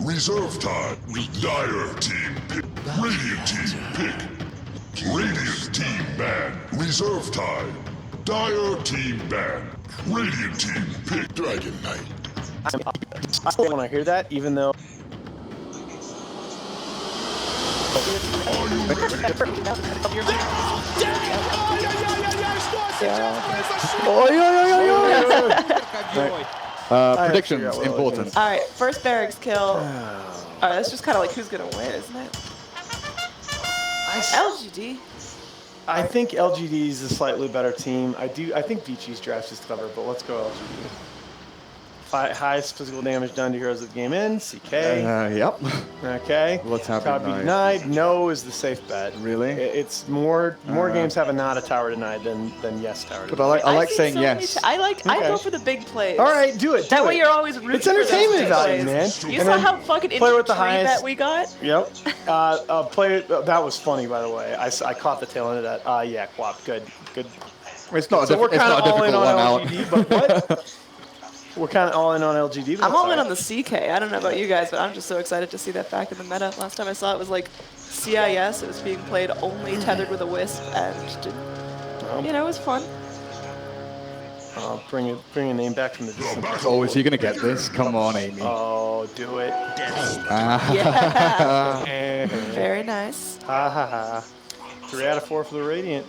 Reserve time. Dire team pick. Radiant team pick. Radiant team ban. Reserve time. Dire team ban. Radiant team pick. Dragon Knight. I still want to hear that, even though. Predictions, important. Alright, first barracks kill. Alright, that's just kind of like who's gonna win, isn't it? LGD. I think LGD is a slightly better team. I think Vici's draft is clever, but let's go LGD. Highest physical damage done to heroes of the game in, CK. Yep. Okay. Let's have Tower be denied. No is the safe bet. Really? It's more games have a not a tower denied than yes tower denied. But I like see saying so yes. I go for the big plays. All right, do it. That way you're always rooting It's for those entertainment big value, plays. man. You And saw then how fucking play with the injury highest. that we got? Yep. That was funny, by the way. I caught the tail end of that. Yeah, Quap. Good. It's not So we're kind of all in on out. LGD, but what? We're kind of all in on LGD. I'm all in on the CK. I don't know about you guys, but I'm just so excited to see that back in the meta. Last time I saw it was like CIS. It was being played only tethered with a wisp, and you know, it was fun. Bring a name back from the distance. Oh, is he going to get this? Come on, Amy. Oh, do it. Yeah. Very nice. Ha ha ha. 3 out of 4 for the Radiant.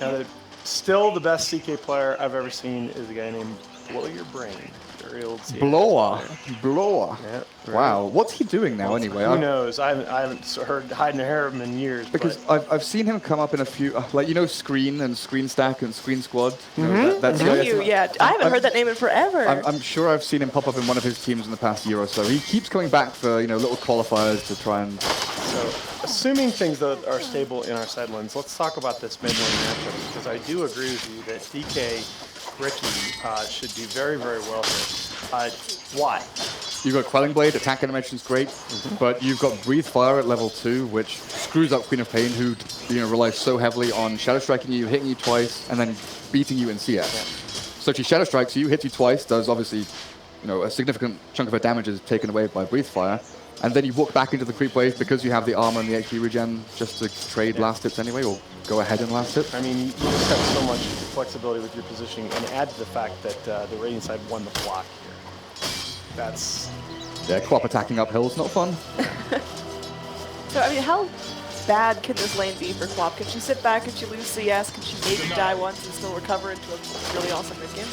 Now, still the best CK player I've ever seen is a guy named Blow Your Brain. Very old CK Blower. player. Blower. Yeah, Wow. What's he doing now anyway? Who knows? I haven't heard hiding a hair of him in years. Because but I've seen him come up in a few, like, you know, Screen and Screen Stack and Screen Squad. You know, that's Thank you. Yeah, I haven't heard that name in forever. I'm sure I've seen him pop up in one of his teams in the past year or so. He keeps coming back for, you know, little qualifiers to try and... So, assuming things that are stable in our side lanes, let's talk about this mid lane matchup, because I do agree with you that DK Ricky should do very, very well here. Why? You've got Quelling Blade, attack animation's great, but you've got Breathe Fire at level 2, which screws up Queen of Pain, who relies so heavily on Shadow Striking you, hitting you twice, and then beating you in CS. Yeah. So she Shadow Strikes you, hits you twice, does obviously a significant chunk of her damage is taken away by Breathe Fire, and then you walk back into the creep wave because you have the armor and the HP regen just to trade last hits anyway, or go ahead and last hit. I mean, you just have so much flexibility with your positioning, and add to the fact that the Radiant side won the block here. That's... Yeah, Quap attacking uphill is not fun. So, I mean, how bad can this lane be for Quap? Can she sit back and she lose CS? Can she maybe die once and still recover into a really awesome mid game?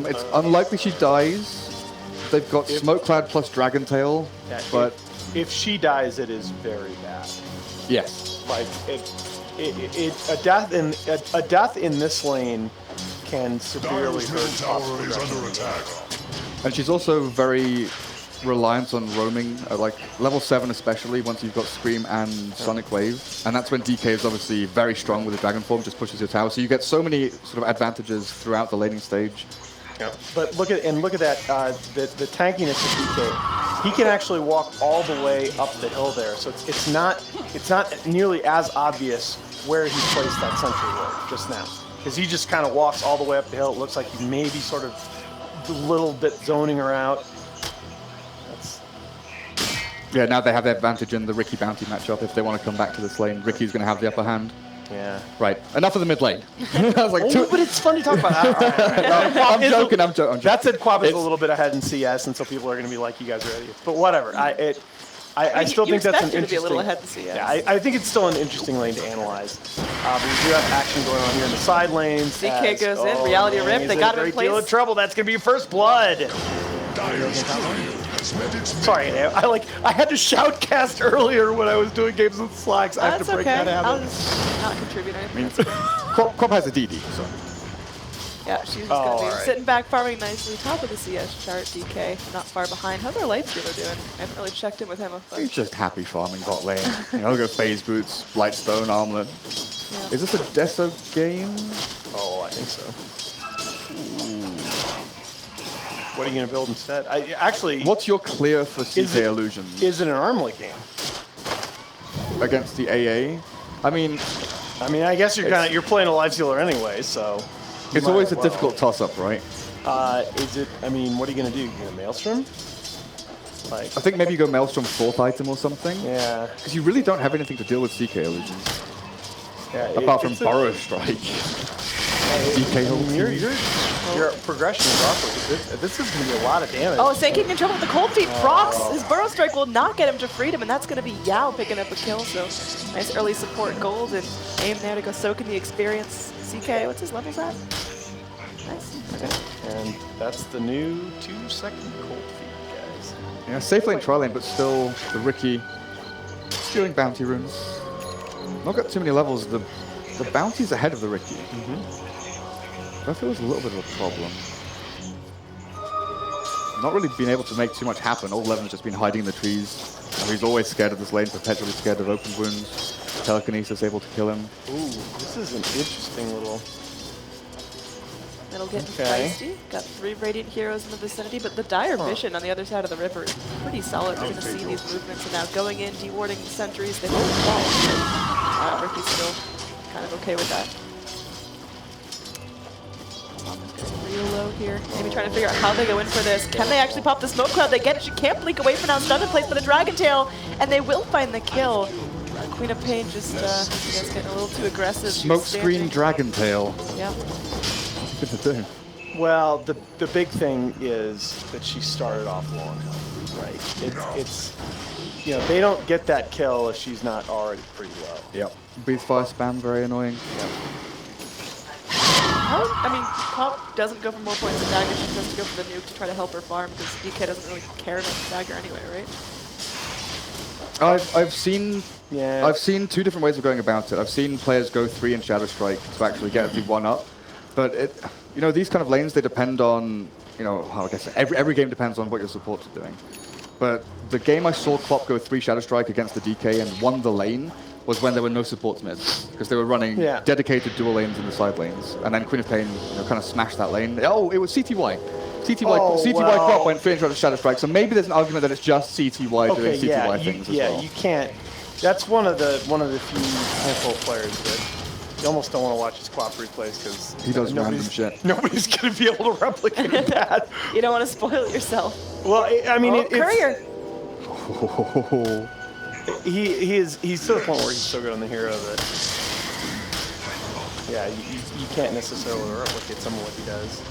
It's unlikely she dies. They've got Smoke Cloud plus Dragon Tail, but... If she dies, it is very bad. Yes. Like, a death in this lane can severely hurt tower is under attack. And she's also very reliant on roaming, like level 7 especially, once you've got Scream and Sonic Wave. And that's when DK is obviously very strong with the Dragon Form, just pushes your tower. So you get so many sort of advantages throughout the laning stage. Yeah. But look at that, the tankiness of DK. He can actually walk all the way up the hill there, so it's not nearly as obvious where he placed that sentry ward just now, because he just kind of walks all the way up the hill. It looks like he's maybe sort of a little bit zoning her out. Yeah, now they have the advantage in the Ricky Bounty matchup. If they want to come back to this lane, Ricky's going to have the upper hand. Yeah. Right. Enough of the mid lane. I was like, but it's fun to talk about that. No, I'm joking. I'm joking. That said, Quap is a little bit ahead in CS, and so people are going to be like, "You guys are idiots." But whatever. I still think that's an interesting. To be a little ahead in CS. Yeah, I think it's still an interesting lane to analyze. But we do have action going on here in the side lanes. DK goes in. Reality Rip. They got him in place. Deal of trouble. That's going to be first blood. Sorry, I had to shoutcast earlier when I was doing games with Slacks. I have to break that habit. I'll just not contribute anything. Quap has a DD, so. Yeah, she's just going to be sitting back, farming nicely. Top of the CS chart, DK, not far behind. How's our light stealer doing? I haven't really checked in with him. He's just happy farming bot lane. He'll go phase boots, Blightstone, Armlet. Yeah. Is this a Deso game? Oh, I think so. What are you going to build instead? Actually... What's your clear for CK Illusion? Is it an Armlet game? Against the AA? I mean, I guess you're playing a life stealer anyway, so... It's always a difficult toss-up, right? Is it... what are you going to do? You going to Maelstrom? spike. I think maybe you go Maelstrom 4th item or something. Yeah. Because you really don't have anything to deal with CK illusions. Yeah, Apart from Burrow Strike. DK ult. Your progression is awkward. This is going to be a lot of damage. Oh, Sanking in trouble with the cold feet. Procs, his Burrow Strike will not get him to freedom, and that's going to be Yao picking up a kill. So nice early support gold and aim there to go soak in the experience. CK, what's his levels at? Nice. Okay. And that's the new 2-second cold feet, guys. Yeah, safe lane, tri lane, but still the Ricky stealing bounty runes. Not got too many levels. The bounty's ahead of the Ricky. That feels a little bit of a problem. Not really being able to make too much happen. Old Levin's just been hiding in the trees. And he's always scared of this lane, perpetually scared of open wounds. Telekinesis able to kill him. Ooh, this is an interesting little... It'll get feisty. Got 3 Radiant heroes in the vicinity, but the Dire Vision on the other side of the river is pretty solid. We're going to see these movements, and now going in, dewarding the sentries. They both fall. Ricky's still kind of okay with that. Real low here. Maybe trying to figure out how they go in for this. Can they actually pop the smoke cloud? They get it. She can't blink away for now. Stunted place for the Dragon Tail, and they will find the kill. Queen of Pain just getting a little too aggressive. Smoke screen Dragon Tail. Yep. Good to do. Well, the big thing is that she started off long, right? It's you know, they don't get that kill if she's not already pretty low. Yep. Breathe fire spam, very annoying. Yep. I mean, Pop doesn't go for more points than Dagger. She has to go for the nuke to try to help her farm because DK doesn't really care about the Dagger anyway, right? I've seen 2 different ways of going about it. I've seen players go 3 in Shadow Strike to actually get the 1-up. But you know, these kind of lanes, they depend on, you know, how I guess every game depends on what your supports are doing. But the game I saw Klopp go 3 Shadow Strike against the DK and won the lane was when there were no supports mids, because they were running dedicated dual lanes in the side lanes, and then Queen of Pain, you know, kind of smashed that lane. Oh, it was CTY. CTY Klopp went 3 into Shadow Strike, so maybe there's an argument that it's just CTY doing CTY things as well. Yeah, you can't. That's one of the few handful of players that you almost don't want to watch his co-op replays because he does random shit. Nobody's going to be able to replicate that. You don't want to spoil it yourself. Well, I mean, Courier. He's to the point where he's so good on the hero that you can't necessarily replicate some of what he does.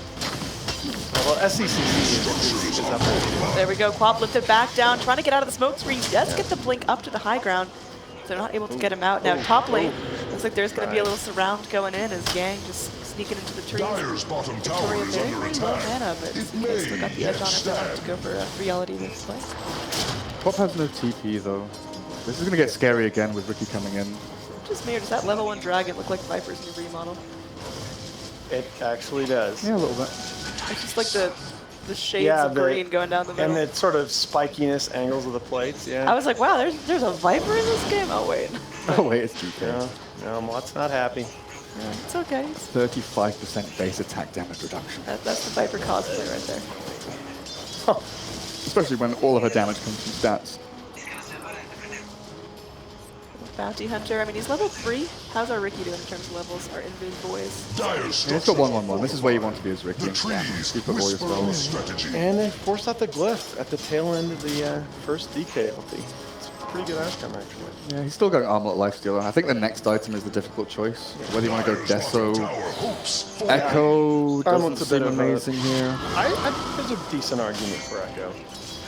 Well, SCCC is up there. There we go. Quap lifted back down, trying to get out of the smoke screen. Does get the blink up to the high ground. So they're not able to get him out. Now top lane, looks like there's going to be a little surround going in as Gang just sneaking into the trees. Dyer's bottom tower Victoria is very, under very low attack. mana, but It still got the edge on her stand. to go for reality this play. Klopp has no TP though. This is going to get scary again with Ricky coming in. Just me, or does that level 1 dragon look like Vipers in your remodel? It actually does. Yeah, a little bit. It's just like the shades of green going down the middle. And the sort of spikiness angles of the plates, I was like, wow, there's a Viper in this game? Oh, wait. Oh wait, it's DK. No, Mott's not happy. It's okay. 35% base attack damage reduction. That's the Viper cosplay right there. Especially when all of her damage comes from stats. Bounty Hunter, I mean, he's level 3. How's our Ricky doing in terms of levels? Our Invis boys. Dyer's Yeah, it's got 1-1-1. This is where you want to be as Ricky. The trees Keep it all your whisper of spells. strategy. And they forced out the glyph at the tail end of the first DK ulti. It's a pretty good outcome, actually. Yeah, he's still got an Armlet Lifestealer. I think the next item is the difficult choice. Whether you want to go Dyer's bottom Deso, tower hopes for Echo doesn't Armlet's a bit seem of a- amazing here. I there's a decent argument for Echo.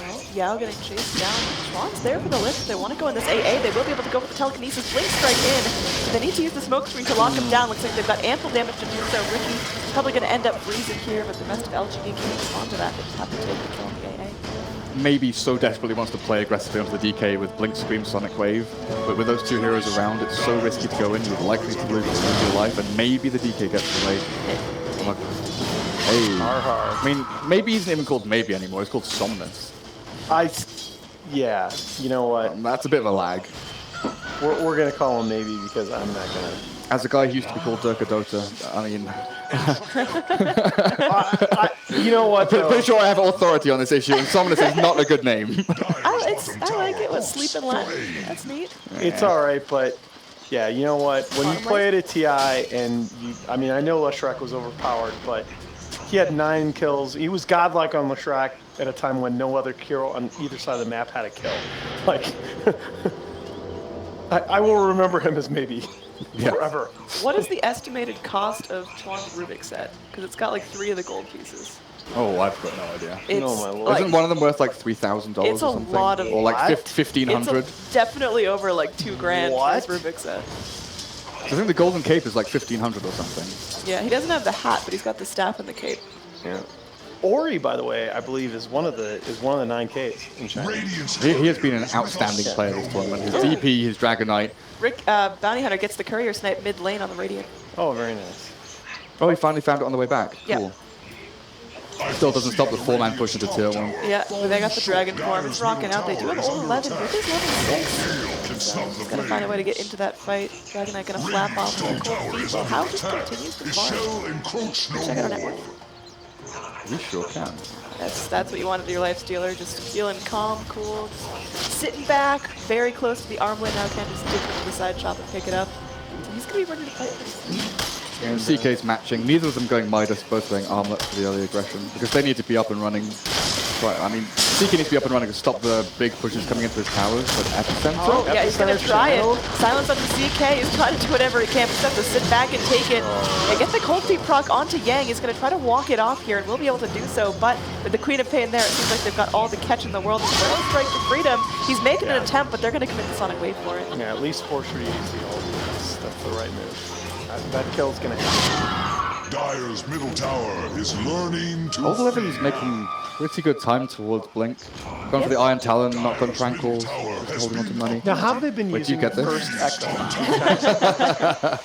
Well, Yao getting chased down. Schwann's there for the lift. If they want to go in this AA, they will be able to go for the telekinesis. Blink strike in. They need to use the smoke screen to lock him down. Looks like they've got ample damage to do so. Ricky probably going to end up freezing here, but the rest of LGD can't respond to that. They just have to take the kill on the AA. Maybe so desperately wants to play aggressively onto the DK with Blink, Scream, Sonic Wave. But with those 2 heroes around, it's so risky to go in. You're likely to lose your life, and maybe the DK gets delayed. Hey. I mean, maybe he's not even called Maybe anymore. It's called Somnus. Yeah, you know what? That's a bit of a lag. We're going to call him maybe because I'm not going to. As a guy who used to be called Durka Dota, I mean... You know what, I'm though? pretty sure I have authority on this issue, and Somnus is not a good name. I like it with Sleep and Latin. That's neat. It's all right, but yeah, you know what? When you play at a TI and I mean, I know Leshrac was overpowered, but He had 9 kills. He was godlike on Leshrac at a time when no other hero on either side of the map had a kill. Like, I will remember him as maybe forever. What is the estimated cost of Chuan's Rubik's set? Because it's got like 3 of the gold pieces. Oh, I've got no idea. It's No, my lord. like, Isn't one of them worth like $3,000 or it's a something? lot of- or like What? $1,500? it's definitely over like 2 grand What? for his Rubik's set. I think the golden cape is like $1,500 or something. Yeah, he doesn't have the hat, but he's got the staff and the cape. Yeah. Ori, by the way, I believe is one of the 9Ks in China. Radiant's He has been an outstanding player this tournament. His DP, his Dragonite. Rick, Bounty Hunter gets the courier snipe mid lane on the Radiant. Oh, very nice. Oh, he finally found it on the way back. Yeah. Cool. Still doesn't stop the 4-man push into tier 1. Yeah, but they got the Dragon form. It's rocking out. They do have all 11. Rick is level 6. So he's gonna find a way to get into that fight. Dragonite gonna flap off with the cold feet. Well, how just continues to farm. Check out our network. We sure can. That's what you want of your life stealer. Just feeling calm, cool, just sitting back, very close to the armlet. Now can just dip into the side shop and pick it up. So he's gonna be ready to fight pretty soon. And CK's matching. Neither of them going Midas, both going Armlet for the early aggression. Because they need to be up and running. Right, I mean, CK needs to be up and running to stop the big pushes coming into his towers, but Epicenter? Oh, yeah, he's gonna Epicenter try it. channel. Silence onto CK. He's trying to do whatever he can. He's got to sit back and take it. And get the cold feet proc onto Yang. He's gonna try to walk it off here, and we'll be able to do so. But with the Queen of Pain there, it seems like they've got all the catch in the world. He's going strike for freedom. He's making an attempt, but they're gonna commit the Sonic Wave for it. Yeah, at least force reuse the ult. That's the right move. That kill's gonna happen. Dire's middle tower is learning to Old Eleven's making pretty good time towards Blink. Going for the Iron Talon, not gone Tranquil, holding on to money. Now, how have they been Wait, do you using get this? first echo? Oh,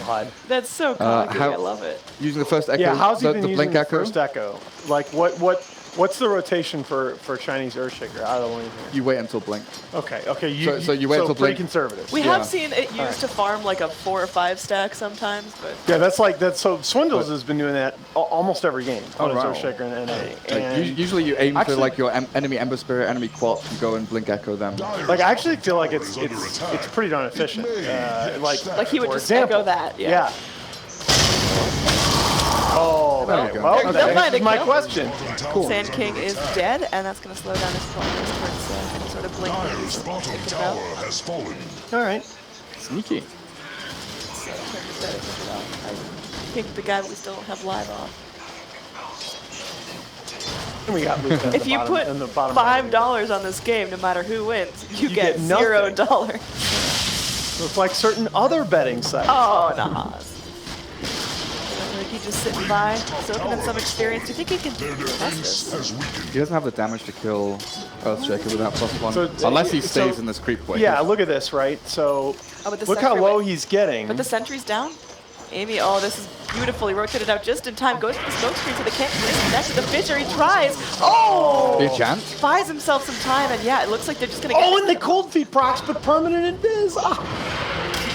God. That's so cocky. how- I love it. Using the first Echo, Yeah, how's he the been using Blink the Echo, first echo? Like, what's the rotation for Chinese Earthshaker out of the lane here? you wait until Blink. Okay, So you wait until pretty Blink. conservative. We Yeah. have seen it used to farm like a 4 or 5 stack sometimes, but Yeah, that's so Swindles has been doing that almost every game on his wow. Earthshaker and NA. Like, And usually you aim Actually- for like your enemy Ember Spirit, enemy Quat, and go and Blink Echo them. like I actually feel like it's pretty darn efficient. like he would for just example, echo that. Yeah. Oh, There you okay. go. Well, They'll that find answers a my kill. question. Cool. Sand King is dead, and that's going to slow down his progress towards any sort of blink. Dire's bottom tower has fallen. All right. Sneaky. I think the guy that we still don't have live off. And we got Luke If you put $5 on this game, no matter who wins, you get nothing. $0. It's like certain other betting sites. Oh, nah. He just sitting by, soaking in some experience. Do you think he can Their pass defense this? has weakened. He doesn't have the damage to kill Earthshaker without +1, So- unless he so- stays in this creep wave. Yeah, look at this, right? So Oh, but the look how sentry low went- he's getting. But the sentry's down. Amy, oh, this is beautiful. He rotated out just in time. Goes for the smoke screen so they can't disconnect to the Fisher. He tries. Oh! Big chance. Buys himself some time, and yeah, it looks like they're just going to get... Oh, and the cold feet procs, but permanent invis.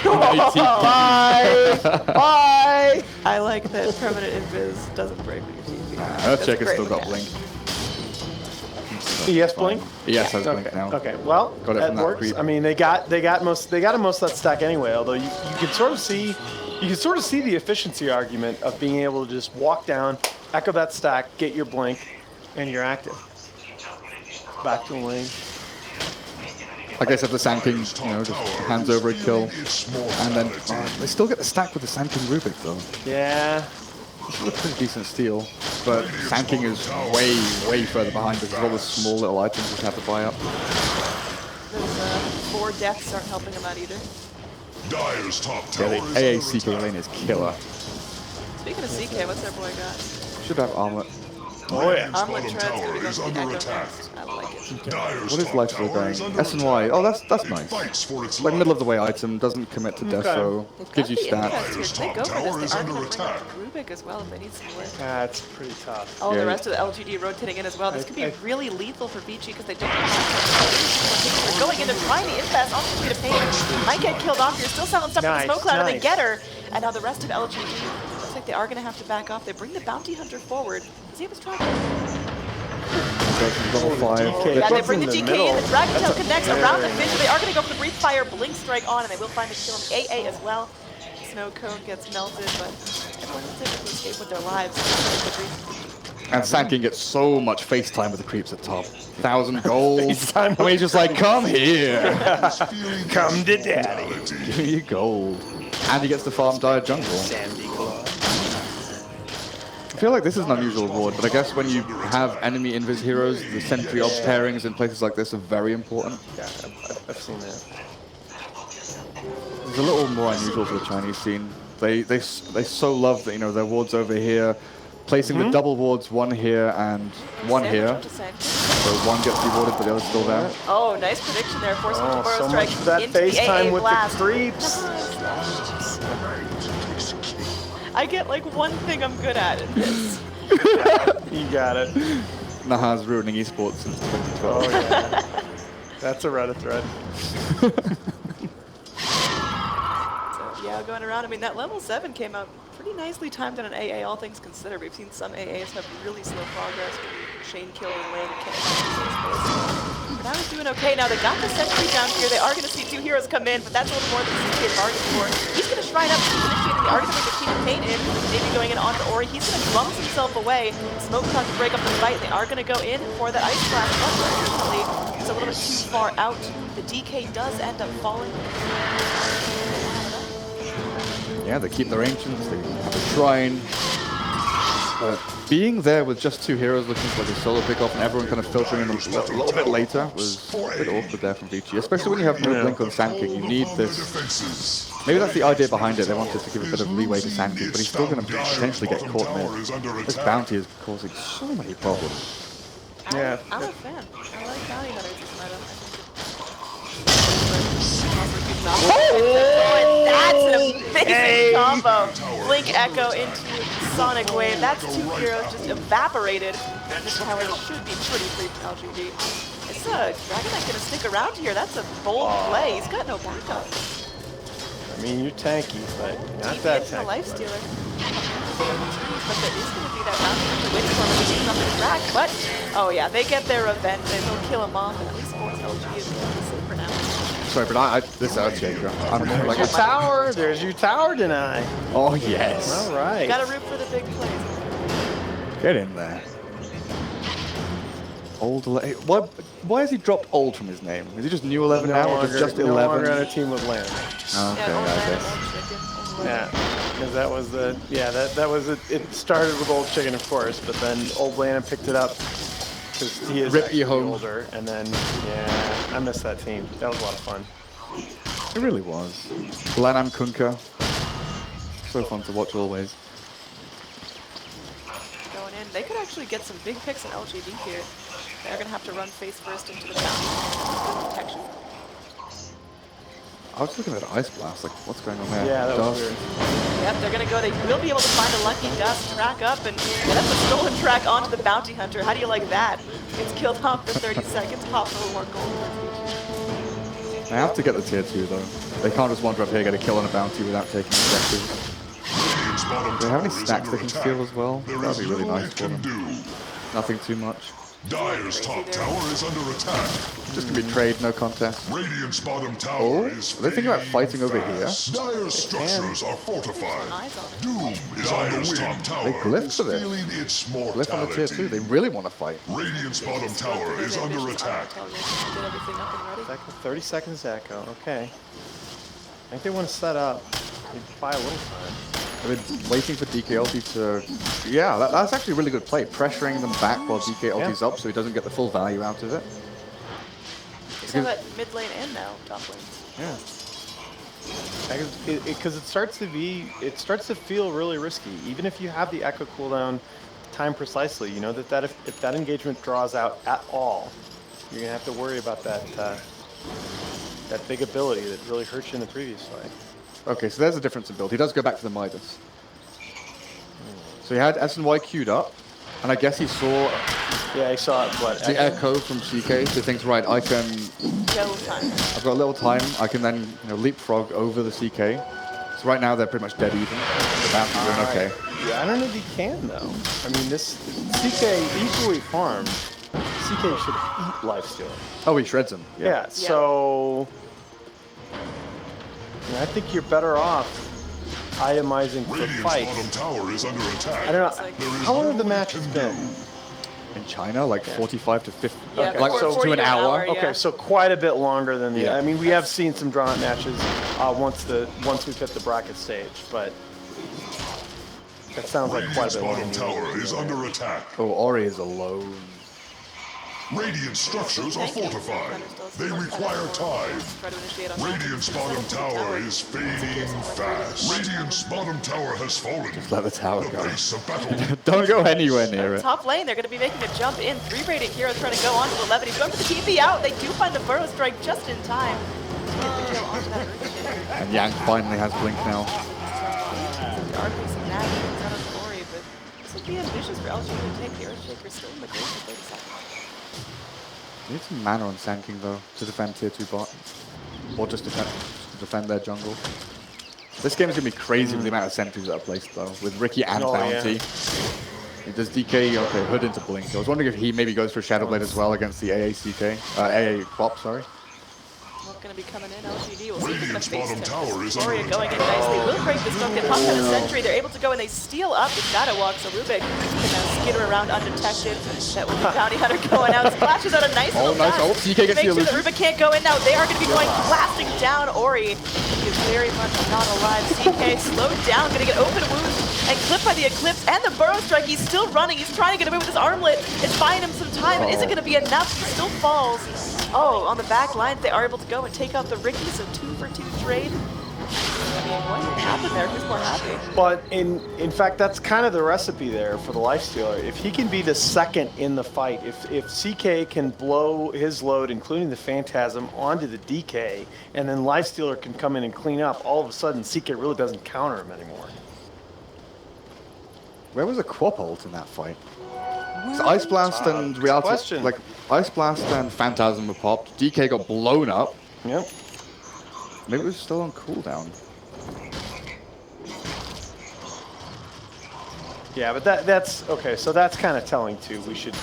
Bye. Bye. I like that permanent invis doesn't break with your TV. Earthshaker's still got Blink. Yes, Blink. Yes, has Blink Okay. now. Okay. Well, Got it that from that works. creep. I mean, they got most of that stack anyway. Although you can sort of see the efficiency argument of being able to just walk down, echo that stack, get your blink, and you're active. Back to the lane. Like I said, the Sand King, just hands over a kill, and then they still get the stack with the Sand King Rubik though. Yeah. It's a pretty decent steal, but Sand King is way further behind because of all the small little items you have to buy up. Those 4 deaths aren't helping him out either. Dire's top Yeah, tower the is under AACK attack. lane is killer. Speaking of CK, what's our boy got? Should have armlet. Oh yeah. Armlet bottom Tread's tower going to go is for the under Echo attack. next. I like it. Dire's What is top life tower going? is under S and Y. attack. Oh, that's It nice. fights for its Like life. middle of the way item, doesn't commit to death, so They've gives you got the stats. impact here. If they go Top tower for is this, they are under going to bring attack. up Rubik as well if they need some work. That's pretty tough. All Yeah. the rest of the LGD rotating in as well. This could be really lethal for Vici because they don't have They're going in and trying to invest on the Queen of Pain. Might get killed off here. Still silenced up in the Nice, smoke cloud and they nice. get her. And now the rest of LGD looks like they are going to have to back off. They bring the Bounty Hunter forward. Does he have his track? Level 5. DK. Yeah, they What's bring in the the DK middle? in. The Dragon Tail connects around the Fisher. They are going to go for the Breathe Fire Blink Strike on, and they will find the kill on AA as well. snow cone gets melted, but everyone is able to escape with their lives. And Sankin gets so much FaceTime with the creeps at top. 1,000 gold. FaceTime I mean, he's just like, come here. Come to daddy. Give me your gold. And he gets to farm Dire Jungle. Sandy Claus. I feel like this is an unusual reward, but I guess when you have enemy invis heroes, the sentry ops pairings in places like this are very important. Yeah, I've seen that. It's a little more unusual for the Chinese scene. They so love that, you know, their wards over here, placing the double wards, one here and one here. So one gets rewarded, but the other's still there. Oh, nice prediction there. Force Oh, Burrow so strike much of that into the FaceTime AA with blast. the creeps. I get like one thing I'm good at in this. You got it. Naha's ruining esports since 2012. Oh, yeah. That's a Reddit thread. So, yeah, going around. I mean, that level 7 came out pretty nicely timed on an AA, all things considered. We've seen some AAs have really slow progress. Shane killing Lane and Kenneth. But I was doing okay. Now, they got the sentry down here. They are going to see 2 heroes come in, but that's a little more than CK bargained for. He's going to shrine up, initiating the Arc to make a team of pain in. Maybe going in onto Ori. He's going to bump himself away. Smoke Cloud to break up the fight. They are going to go in for the Ice Blast. Unfortunately, it's a little bit too far out. The DK does end up falling. Yeah, they keep their ancients, they have a shrine. Being there with just 2 heroes looking for like a solo pick-off and everyone kind of filtering in a little bit later was a bit awkward there from Vici. Especially when you have no blink on Sandking, you need this. Maybe that's the idea behind it. They wanted to give a bit of leeway to Sandking, but he's still going to potentially get caught mid. This bounty is causing so many problems. Yeah. I'm a fan. I like bounty hunters as meta. Oh, that's an amazing combo. Blink Echo into Sonic Wave. That's 2 heroes just evaporated. This tower should be pretty free from LGD. Is Dragon Knight gonna stick around here? That's a bold play. He's got no backup. I mean, you're tanky, but not Deep that into the tanky. life stealer. But there is gonna be that bounty hunter waiting for him to get something to track. But oh yeah, they get their revenge. They'll kill him off, and at least force LG is safe for now. Sorry, but this Earthshaker. I'm like, There's your tower. There's your tower deny. oh yes. All right. Gotta root for the big plays. Get in there. Old. Why has he dropped old from his name? Is he just New 11 now, or just no 11? longer on a team with Land. Okay, Old I Man and guess. Old Chicken. Yeah, because that was that was it. It started with Old Chicken, of course, but then Old Land picked it up because he is Rip actually you home. older. And then yeah, I miss that team. That was a lot of fun. It really was. Lanam Kunka. So fun to watch always. Going in. They could actually get some big picks in LGD here. They're going to have to run face first into the bounty. Protection. I was looking at Ice Blast, like, what's going on there? Yeah, that was Dust. weird. Yep, they're going to go. They will be able to find a lucky dust, track up, and get up the stolen track onto the bounty hunter. How do you like that? Gets killed off for 30 seconds, pops a little more gold. They have to get the tier 2 though. They can't just wander up here, get a kill on a bounty without taking objectives. Do they have any stacks they can steal as well? That would be really nice for them. Nothing too much. Dire's top tower is under attack. Just gonna be trade, no contest. Radiant's bottom tower Oh, is are they thinking about fighting over here? Dire's structures are fortified. Eyes on it. Doom is on the top tower. They glyph is for this. feeling its Glyph on the tier 2, mortality. they really want to fight. Radiant's bottom tower is under attack. Get everything up and ready. Echo, 30 seconds echo. Okay. I think they want to set up. They buy a little time. I've been waiting for DK ulti to... Yeah, that's actually a really good play. Pressuring them back while DK ulti's up so he doesn't get the full value out of it. Just have it mid lane and now top lane. Yeah. Because it starts to feel really risky. Even if you have the echo cooldown time precisely, you know that if that engagement draws out at all, you're gonna have to worry about that big ability that really hurt you in the previous fight. Okay, so there's a difference in build. He does go back to the Midas. So he had S&Y queued up, and I guess he saw Yeah, I saw it. What? the echo from CK, so he thinks, right, I've got a little time, I can then leapfrog over the CK. So right now they're pretty much dead even. The bounty's doing okay. Yeah, I don't know if he can though. I mean, this CK equally farmed. CK should eat lifesteal. Oh, he shreds him. Yeah, so I think you're better off itemizing for Radiant's fights. bottom tower is under attack. I don't know. How long have the matches been? In China, like 45 to 50, Yeah, like so to an hour. yeah. Okay, so quite a bit longer than the. Yeah. I mean, we have seen some drawn-out matches once we've hit the bracket stage, but that sounds like quite Radiant's a bit bottom longer. tower is under attack. Oh, Ori is alone. Radiant structures are fortified. They require time. Try to initiate on Radiant's bottom tower is fading fast. Radiant's bottom tower has fallen. Let the tower The go. pace of battle. Don't go anywhere near it. Top lane, they're going to be making a jump in. 3 Radiant Heroes trying to go on to 11. He's going for the TP out. They do find the Burrow Strike just in time to get the kill onto that Ricochet. And Yang finally has Blink now. There are some nagging out of Ori, but this would be ambitious for LG to take the Earthshaker still in the game for 30 seconds. Need some mana on Sand King though to defend tier 2 bot, or just to defend their jungle. This game is gonna be crazy with the amount of sentries that are placed though, with Ricky and Bounty. Yeah. Does DK okay hood into Blink? I was wondering if he maybe goes for Shadow Blade as well against the AA Quap, sorry. Going to be coming in. LGD will see if they're going to Radiant's face bottom him. tower is Gloria under going in nicely. Will break this smoke. They pop out a sentry. They're able to go and they steal up the Shadow Walk. So Rubik can now skitter around undetected. That will be Bounty Hunter going out. Splashes out a nice little nice dash. ult. CK gets Make the sure that illusion. Rubik can't go in now. They are going to be going blasting down Ori. He is very much not alive. CK slowed down. Going to get open wounds and clipped by the Eclipse and the Burrow Strike. He's still running. He's trying to get away with his armlet. It's buying him some time. But is it going to be enough? He still falls. Oh, on the back line, they are able to go and take out the Ricky, so 2 for 2 trade. I mean, what happened there? Who's more happy? But in fact, that's kind of the recipe there for the Lifestealer. If he can be the second in the fight, if CK can blow his load, including the Phantasm, onto the DK, and then Lifestealer can come in and clean up, all of a sudden CK really doesn't counter him anymore. Where was the Quap ult in that fight? So Ice Blast and Reality, question. like Ice Blast and Phantasm were popped. DK got blown up. Yep. Maybe it was still on cooldown. Yeah, but that's okay. So that's kind of telling too. We should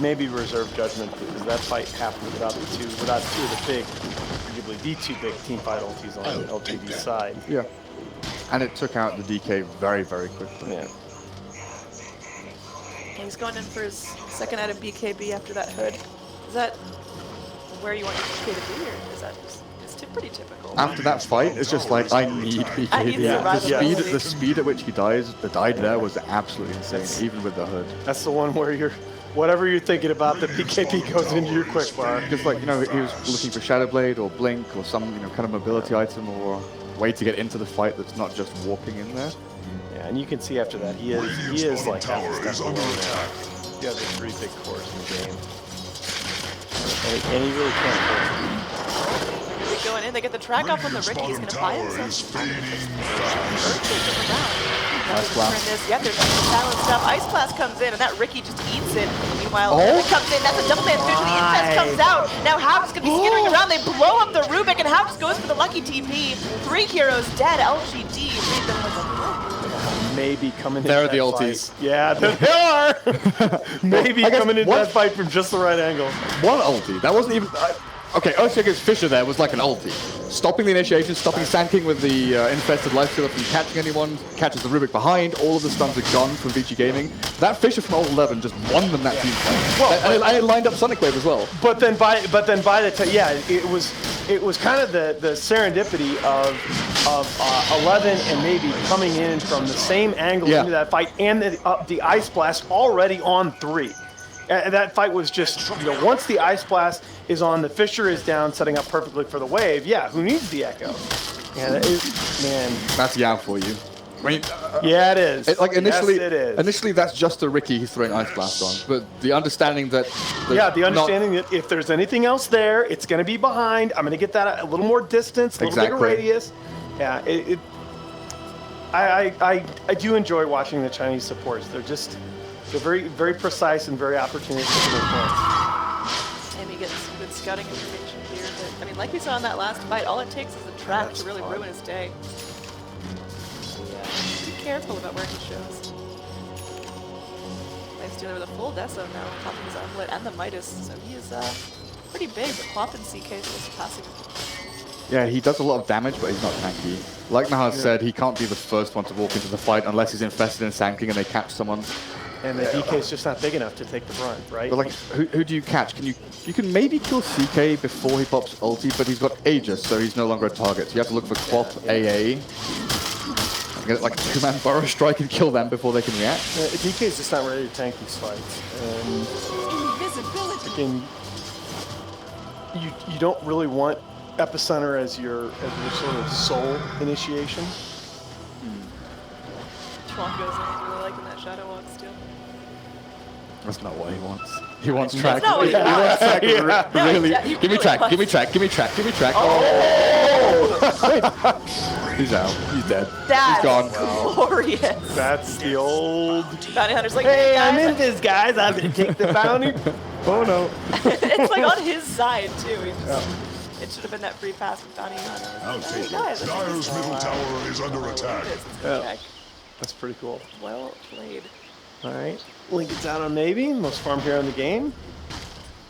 maybe reserve judgment because that fight happened without two of the big, arguably the 2 big team fight ultis on LGD's side. Yeah. And it took out the DK very, very quickly. Yeah. He's going in for his second item BKB after that hood. Is that where you want your BK to be, or is that just, it's pretty typical? After that fight, it's just like, I need BKB. I need survivability. The speed at which he died there was absolutely insane, even with the hood. That's the one where whatever you're thinking about, the BKB goes into your quick bar. Just like, he was looking for Shadow Blade or Blink or some, kind of mobility item or way to get into the fight that's not just walking in there. Yeah, and you can see after that he is like half a step below now. The other 3 big cores in the game, and he really can't afford Really going in, they get the track off on the Ricky. He's going to buy himself some time. Earthshaker around. Ice Blast. Yeah, there's some silent stuff. Ice Blast comes in, and that Ricky just eats it. Meanwhile, it comes in. That's a double man fish. The Infest comes out. Now Hav's going to be skittering around. They blow up the Rubik, and Hav just goes for the lucky TP. 3 heroes dead. LGD made them with a maybe coming in. There are that the ultis. Fight. Yeah, there are. Maybe I guess coming into that fight from just the right angle. One ulti. That wasn't even... okay, Earthshaker's Fisher there was like an ulti. Stopping the initiation, stopping Sand King with the infested Lifestealer from catching anyone, catches the Rubik behind, all of the stuns are gone from Vici Gaming. That Fisher from Ult 11 just won them that team fight. Well, and it lined up Sonic Wave as well. But then by the time, yeah, it was kind of the serendipity of 11 and maybe coming in from the same angle into that fight, and the Ice Blast already on 3. And that fight was just, once the Ice Blast is on, the Fisher is down, setting up perfectly for the wave. Yeah, who needs the Echo? Yeah, man. That's Yao for you. I mean, yeah, it is. Initially, yes, it is. Initially, that's just a Ricky he's throwing Ice Blast on. But the understanding that... that if there's anything else there, it's going to be behind. I'm going to get that a little more distance, a little bigger radius. Yeah, I do enjoy watching the Chinese supports. They're very, very precise and very opportunistic in their points. And he gets good scouting information here. But, I mean, like we saw in that last fight, all it takes is a trap to really ruin his day. Yeah, be careful about where he shows. Lifestealer with a full Deso now, popping his armlet and the Midas. So he is pretty big, but Quap and CK is still surpassing him. Yeah, he does a lot of damage, but he's not tanky. Like Nahas said, he can't be the first one to walk into the fight unless he's invested in tanking and they catch someone. And the DK's just not big enough to take the brunt, right? But like, who do you catch? You can maybe kill CK before he pops ulti, but he's got Aegis, so he's no longer a target. So you have to look for Quap AA. Get like a 2-man Burrow Strike and kill them before they can react. DK's just not ready to tank these fights. And you don't really want Epicenter as your sort of sole initiation. Tron goes in, he's really liking that Shadow Walk still. That's not what he wants. He wants track. That's not what he wants. No, Really? he Give me really track. wants- Give me track. Give me track. Give me track. Oh! He's out. He's dead. That's He's gone. glorious. That's the old... Bounty Hunter's like, Hey, guys, I'm in this, guys. I'm going to take the bounty. Oh, no. it's like on his side too. He just, it should have been that free pass with Bounty Hunter. I'll Hey, take guys, it. I think Dyer's this middle tower is under attack. is Yeah. check. That's pretty cool. Well played. All right. Lincoln's out on maybe. Most farm hero in the game.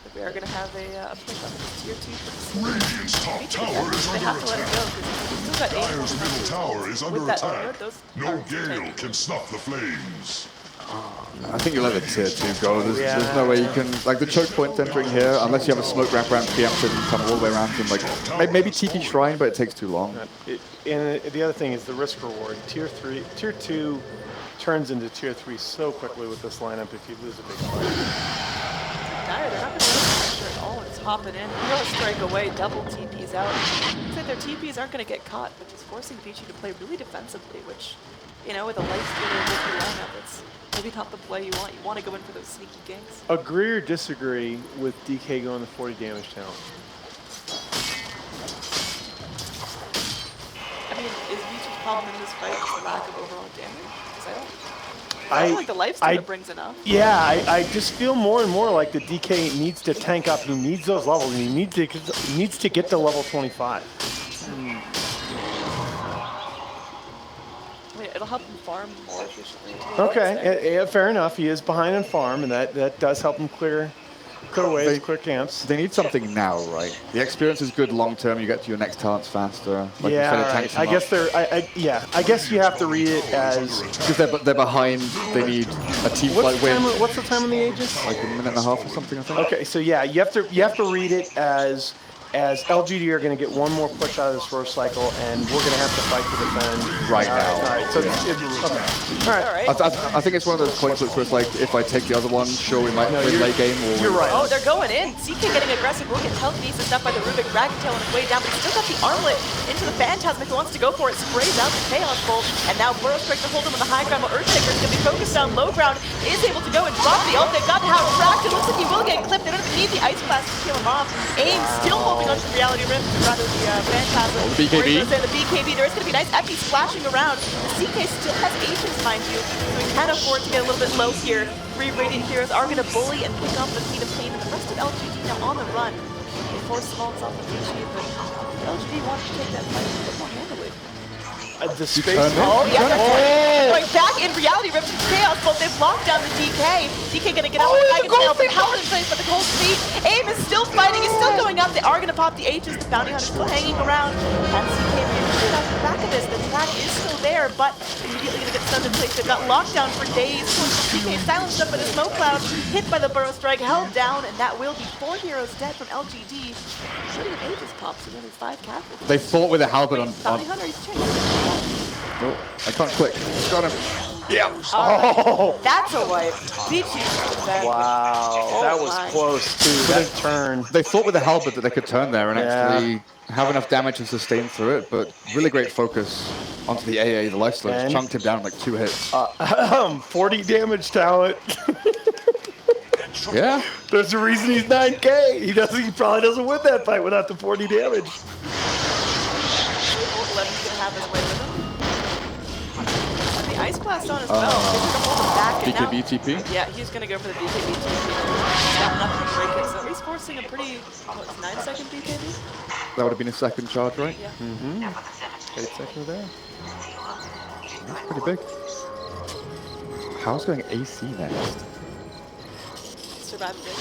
But we are going to have a push on this tier 2 for the Radiant's top tower is They under have to let it go attack. because he's still got 8 Dyer's middle tower is under With that attack. armor, those No are gale tanky. can snuff the flames. I think you'll let a tier 2 go. There's no way you can... Like, the choke point's entering here, unless you have a smoke wrap around preempted and come all the way around him. Like, maybe TP Shrine, but it takes too long. And the other thing is the risk reward. Tier 2 turns into tier 3 so quickly with this lineup if you lose a big fight. Dyer, they're not going to let him pressure at all. It's hopping in. Hero strike away, double TPs out. Looks like their TPs aren't going to get caught, which is forcing Vici to play really defensively, which, you know, with a life-stealer Vici lineup, it's maybe not the play you want. You want to go in for those sneaky ganks. Agree or disagree with DK going the 40 damage challenge? I mean, is Vici's problem in this fight just the lack of overall damage? Because I don't like the lifestealer brings enough. Yeah, I just feel more and more like the DK needs to tank up. He needs those levels. And he needs to get to level 25. I mean, it'll help him farm more efficiently. Okay, yeah, fair enough. He is behind on farm, and that does help him clear waves, clear camps. They need something now, right? The experience is good long term. You get to your next talents faster. Like Yeah, you said, it right. tanks them I guess up. they're. I guess you have to read it as. Because they're behind. They need a team fight win. What's the time on the Aegis? Like a minute and a half or something, I think. Okay, so yeah, you have to read it as LGD are going to get one more push out of this road cycle, and we're going to have to fight to defend Right All now. All right, so okay. All right. I think it's one of those points where it's like, if I take the other one, sure, we might win late game. Or You're right. Oh, they're going in. CK getting aggressive. We'll get telekinesis up by the Rubik. Ragtail on his way down, but he's still got the armlet into the Phantasm if he wants to go for it. Sprays out the Chaos Bolt, and now Burrow Strike to hold him on the high ground, while Earthshaker is going to be focused on low ground. Is able to go and drop the ult. They've got the Howard Fractal. Looks like he will get clipped. They don't even need the Ice Blast to kill him off. Aim still holding on to the Reality Rift, rather the Phantasm. The BKB. The BKB. There is going to be nice Epi splashing around. The CK still has Aegis, mind you, so we can afford to get a little bit low here. 3 Radiant Heroes are going to bully and pick off the Feet of Pain, and the rest of LGD now on the run. They force smokes off of Vici, but LGD wants to take that fight a bit more handily. The space. Oh, yeah, that's right. Going back in Reality Rift and Chaos Bolt, they've locked down the DK. DK gonna get out with the Dragon Tail, but Howard is placed by the Cold Feet. Aim is still fighting, he's still going up. They are gonna pop the H's, the Bounty Hunter still hanging around. And CK managed off the back of this. The track is still there, but immediately gonna get stunned in place. They've got lockdown for days. CK silenced up by the Smoke Cloud, hit by the Burrow Strike, held down, and that will be 4 heroes dead from LGD. Shooting an Aegis pops, so only 5 casualties. They fought with a halberd on. Bounty Hunter, he's changed. Oh, I can't click. Got him. Yeah. Oh, That's a wipe. Vici. wow, that was my. close too. That turn. They thought with a halberd that they could turn there and Yeah. actually have enough damage and sustain through it, but really great focus onto the AA. The life slow And- chunked him down like 2 hits. 40 damage talent. Yeah. There's a reason he's 9K. He probably doesn't win that fight without the 40 damage. Levin's gonna have his way with him. And the Ice Blast on as well. They're gonna hold him back and BKB now. TP. Yeah, he's gonna go for the BKB TP. He's got enough to break it, so he's forcing a pretty, 9-second BKB? That would have been a second charge, right? Yeah. 8 seconds there. That's pretty big. How's going AC next? Survived it.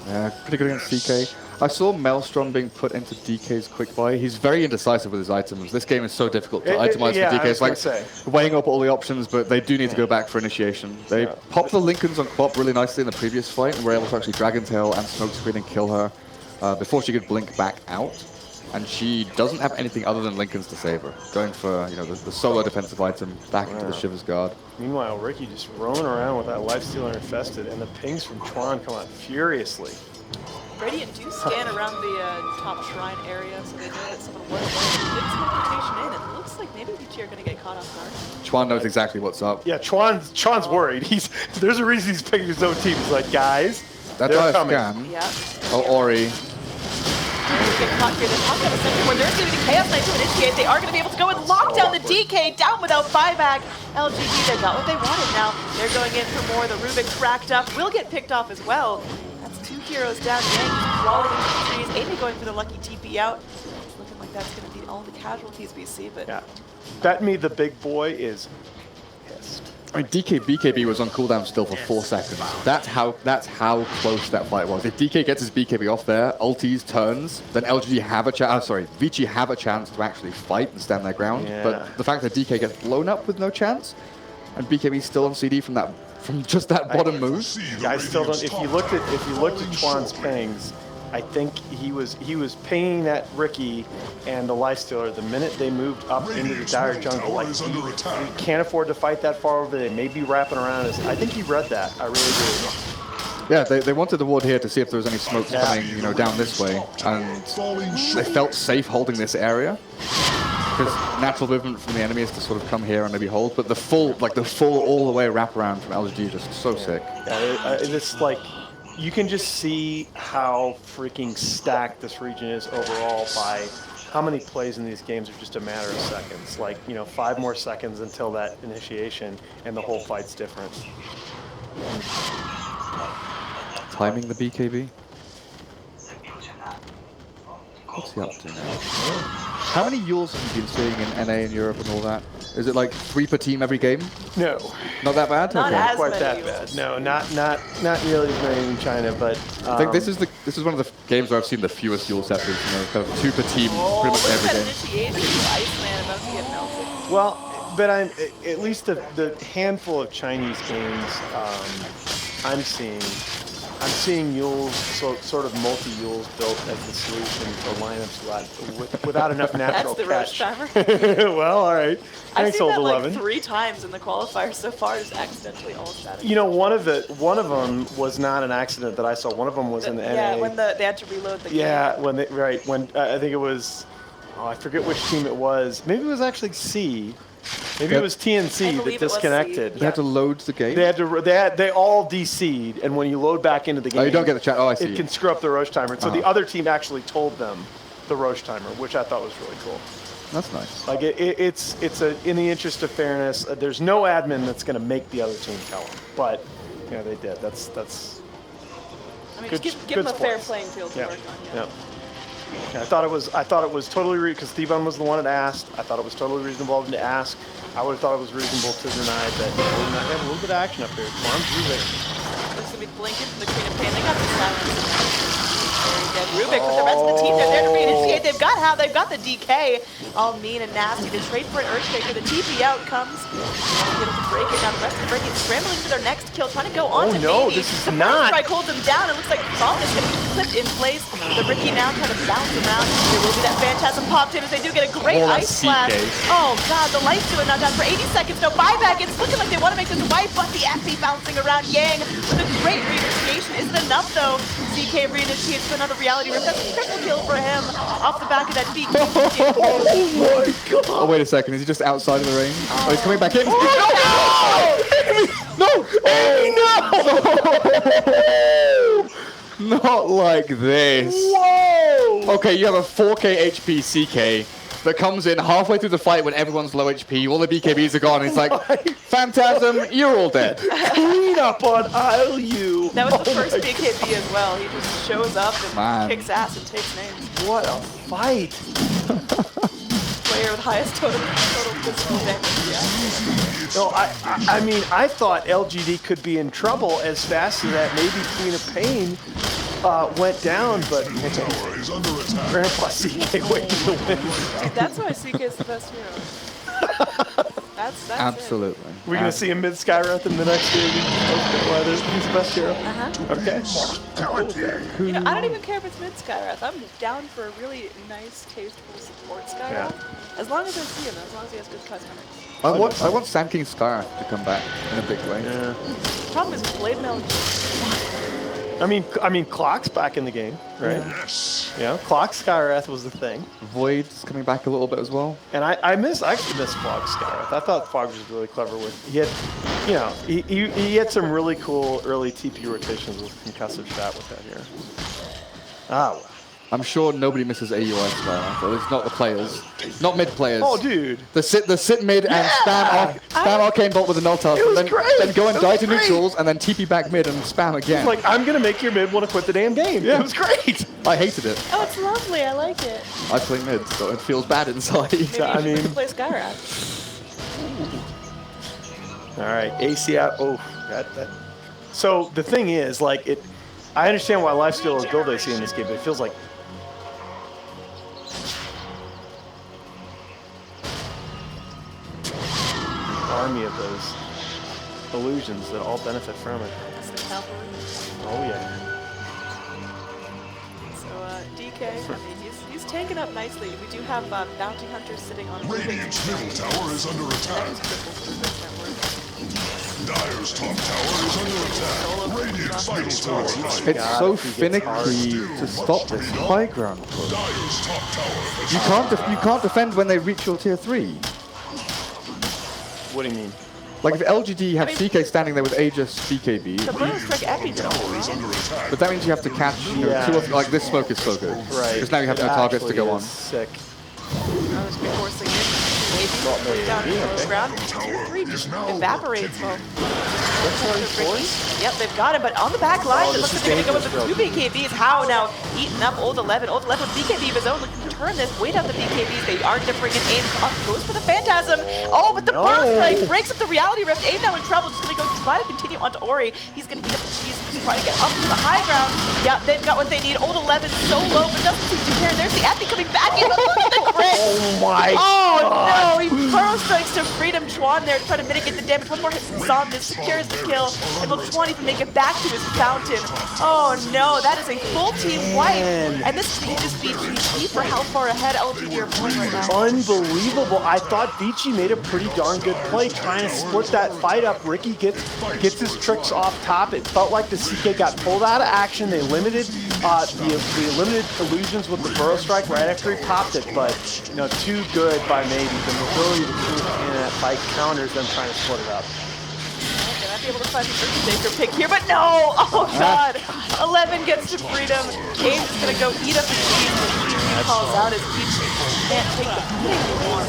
Yeah, pretty good against CK. I saw Maelstrom being put into DK's quick buy. He's very indecisive with his items. This game is so difficult to itemize yeah, for DK. I It's was like gonna say. weighing up all the options, but they do need to go back for initiation. They popped the Lincolns on Quap really nicely in the previous fight and were able to actually Dragon Tail and Smokescreen and kill her before she could blink back out. And she doesn't have anything other than Lincolns to save her. Going for the solo defensive item back into the Shiver's Guard. Meanwhile, Ricky just roaming around with that Lifestealer infested, and the pings from Chuan come out furiously. Radiant do scan around the top shrine area, so they know that someone was there. Big smoke rotation in, and it looks like maybe Vici are going to get caught off guard. Chuan knows exactly what's up. Yeah, Chuan's worried. There's a reason he's picking his own team. He's like, guys, That's they're our coming. scan. Yeah. Oh, Ori. Get caught here. They're talking about a center where there's going to be Chaos Knight to initiate. They are going to be able to go and lock down the DK down without buyback. LGD, they got what they wanted now. They're going in for more. The Rubik's racked up. Will get picked off as well. That's 2 heroes down. Yang crawling into the trees. Amy going for the lucky TP out. It's looking like that's going to be all the casualties we see, but Yeah. Bet me the big boy is pissed. I mean, BKB was on cooldown still for 4 seconds. That's how close that fight was. If DK gets his BKB off there, ulties, turns, then LGD have a chance. Vici have a chance to actually fight and stand their ground. Yeah. But the fact that DK gets blown up with no chance, and BKB still on CD from just that bottom move. I still don't. If you looked at Chuan's pings, I think he was pinging that Ricky and the Lifestealer the minute they moved up into the dire jungle. Like, he can't afford to fight that far over. They may be wrapping around. I think he read that. I really do. Yeah, they wanted the ward here to see if there was any smokes coming, down this way, and they felt safe holding this area because natural movement from the enemy is to sort of come here and maybe hold. But the full all the way wraparound from LGD is just so sick. Yeah, it's like. You can just see how freaking stacked this region is overall by how many plays in these games are just a matter of seconds. Like, 5 more seconds until that initiation, and the whole fight's different. Timing the BKB. What's he up to now? How many Yules have you been seeing in NA and Europe and all that? Is it like 3 per team every game? No. Not that bad? Not Okay. as Quite many that Yules. bad. No, not nearly as many in China, but I think this is one of the games where I've seen the fewest Yule scepters, kind of 2 per team oh, pretty much look at every that game. initiation. Iceman about to get melted. well, but I'm at least the handful of Chinese games I'm seeing Yules, sort of multi-Yules built as the solution for lineups without enough natural That's the Roche catch. timer. Well, all right. I've Thanks, seen old that 11. like 3 times in the qualifiers so far, just accidentally all static. One of them was not an accident that I saw. One of them was in the yeah, NA. when they had to reload the game. Yeah, when I think it was, I forget which team it was. Maybe it was actually C. Maybe it was I TNC believe that it was C. disconnected. They had to load the game? They all DC'd, and when you load back into the game, Oh, you don't get the chat. Oh, I see. it can screw up the Roche timer. So the other team actually told them the Roche timer, which I thought was really cool. That's nice. Like it's in the interest of fairness. There's no admin that's going to make the other team tell them, but they did. That's. I mean, Good- just give them a good fair sports. playing field to Yeah. work on. Yeah. Yeah, I thought it was totally because T17 was the one that asked. I thought it was totally reasonable of him to ask. I would have thought it was reasonable to deny that we're not having a little bit of action up here. Come on, Rubik. There's going to be Blinken for the Queen of Pain. They got the silence. Very good. Rubik with the rest of the team. They're there to reinitiate. They've got the DK. All mean and nasty. They trade for an Earthshaker. The TP out comes. Able to break it. Now the rest of the breaking, scrambling for their next kill, trying to go on to no, Baby. this is the not- Strike holds him down. It looks like Song is going to be clipped in place. The Ricky now trying to bounce around. There will be that Phantasm popped in as they do get a great Oh, that's ice blast. CK. Oh god, the lights doing not down for 80 seconds. No buyback. It's looking like they want to make this wipe, but the FP bouncing around. Yang with a great reinitiation. Isn't enough though. CK reinitiates to another reality rip. That's a triple kill for him off the back of that beat. Oh my god! Oh, wait a second. Is he just outside of the ring? Oh, he's coming back in. No! No! Not like this. Whoa! Okay, you have a 4k HP CK that comes in halfway through the fight when everyone's low HP, all the BKBs are gone, and he's like, Phantasm, you're all dead. Clean up on Isle U. That was the Oh first my BKB as well. He just shows up and Man. kicks ass and takes names. God. What a fight! Player with highest total physical damage. Yeah. No, I mean, I thought LGD could be in trouble as fast as that maybe Queen of Pain went down, but Tower is under attack. Grandpa CK waiting to win. Dude, that's why CK is the best hero. That's Absolutely. We're gonna see him mid Skywrath in the next game. Okay, why he's the best hero. Okay. You know, I don't even care if it's mid Skywrath. I'm down for a really nice, tasteful support Skywrath. As long as I see him, as long as he has good cosmetics. I want Sand King Skyrath to come back in a big way. Yeah. The problem is with Blade Mail. I mean, Clock's back in the game, right? Yes. Yeah, Clock Skywrath was the thing, Void's coming back a little bit as well. and I actually missed Fog Skywrath. I thought Fog was really clever with. He had, you know, he had some really cool early TP rotations with concussive shot with that here. Ah, well. I'm sure nobody misses AUI Skyrath, at least not the players. Not mid players. Oh, dude. The sit mid and spam Arcane Bolt with a null toss, It was and great. then go and It die was to great. neutrals, and then TP back mid and spam again. Like, I'm gonna make your mid want to quit the damn game. Yeah. It was great. I hated it. Oh, it's lovely. I like it. I play mid, so it feels bad inside. Maybe I you should mean- play Skywrath. All right, AC out. Oh, that. So the thing is, like, I understand why Lifesteal is build AC in this game, but it feels like. Army of those illusions that all benefit from it. That's the cavalry. Oh yeah. So DK, I mean, he's taken up nicely. We do have bounty hunters sitting on. Radiant's middle tower is under attack. That is critical for the first network. Dyer's top tower is under attack. Radiant's middle tower is under It's God, so if he gets hard. finicky to stop this high ground push. Dyer's top tower is You can't defend when they reach your tier 3. What do you mean? Like if LGD have I mean- CK standing there with Aegis BKB, The Burrow Strike Epi did tower is under attack. but that means you have to catch, you know, Yeah. two of, like this smoke is so good. Right. Because now you have It no targets to actually go is on. Sick. I was forcing it. Maybe down to the ground. Tier 3 just evaporates. Well, yep, they've got him, but on the back line, it this looks like is they're going to go with the dangerous, 2 BKBs. How now? Eating up Old 11. Old 11 with BKB of his own, looking to turn this. Wait out the BKBs. They are differing in aim. Goes for the Phantasm. Oh, but the No. Burst Strike breaks up the Reality Rift. Aim now in trouble. Just going to go try to continue onto Ori. He's going to beat up the cheese. He's trying to get up to the high ground. Yeah, they've got what they need. Old 11 so low, but doesn't seem to care. There's the Epi coming back in. Look at the crit. Oh my. Oh God. no, he burrow strikes to Freedom Chuan there to try to mitigate the damage. One more hit from Zom, secures the kill, and will Chuan even make it back to his fountain. Oh no, that is a full team wipe. And this is just Vici for how far ahead LGD are playing right now. Unbelievable. I thought Vici made a pretty darn good play trying to split that fight up. Ricky gets his tricks off top. It felt like the CK got pulled out of action. They limited the limited illusions with the Burrow Strike right after he popped it, but you know, too good by maybe. The mobility to keep in that fight counters them trying to split it up. Can I be able to find the Saker pick here? But no! Oh god! 11 gets to Freedom. Game's just gonna go eat up the cheese. He calls out as Peach can't take the big one.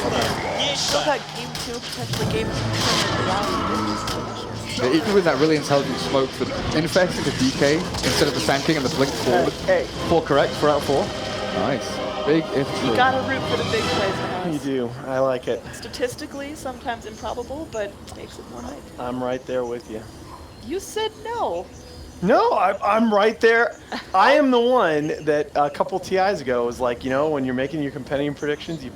Still got game 2, potentially game 3. Yeah, even with that really intelligent smoke for infecting the DK instead of the Sand King and the blink forward. Hey. 4 correct, 4 out of 4. Nice. Big if You true. gotta root for the big plays. You do. I like it. Statistically, sometimes improbable, but makes it more hype. I'm right there with you. You said no. No, I'm right there. I am the one that a couple TIs ago was like, you know, when you're making your compendium predictions, you.